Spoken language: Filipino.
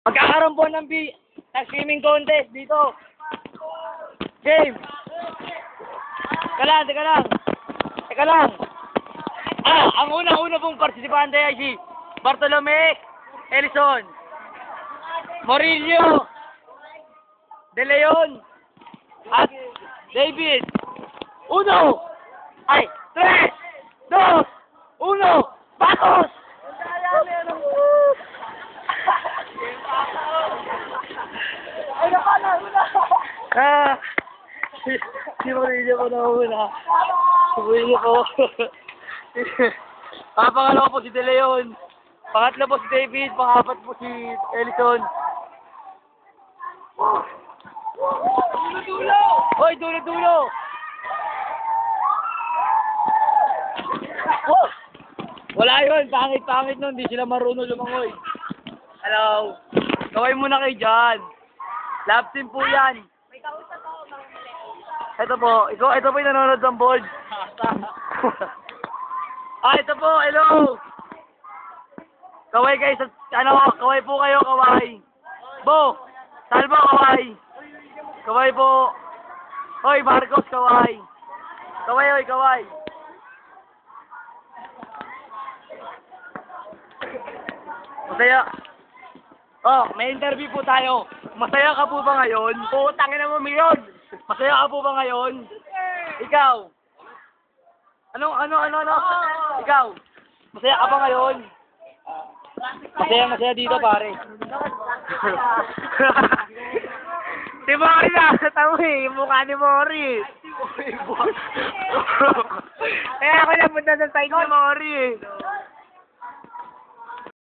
Magkakaroon po ng swimming contest dito. Game. Teka lang. Ang una pong partisipante ay si Bartolome Elison, Morillo De Leon, at David. 1, 3, 2, 1, batos! Si Morillo po na una. Si Morillo po. Pangalawa po si De Leon. Pangatlo po si David. Pangapat po si Elison. Dulo-dulo! Hoy, dulo-dulo! Oh! Wala yun. Pangit nun. Di sila marunong lumangoy. Hello. Kaway muna kayo dyan. Love team po yan. Ito po yung nanonood ng board. Ito po, hello. Kaway kayo sa, kaway po kayo, kaway. Bo, Salvo, kaway. Kaway po. Hoy, Marcos, kaway. Kaway. Masaya. Oh, may interview po tayo. Masaya ka po ba ngayon? Putangin na mo, Milyon. Masaya ka po ba ngayon? Ikaw? Ano? Ikaw? Masaya ka ba ngayon? Masaya dito, pare. Si Mori na, tamo yung mukha ni Mori. Kaya ako napunta sa side ni Mori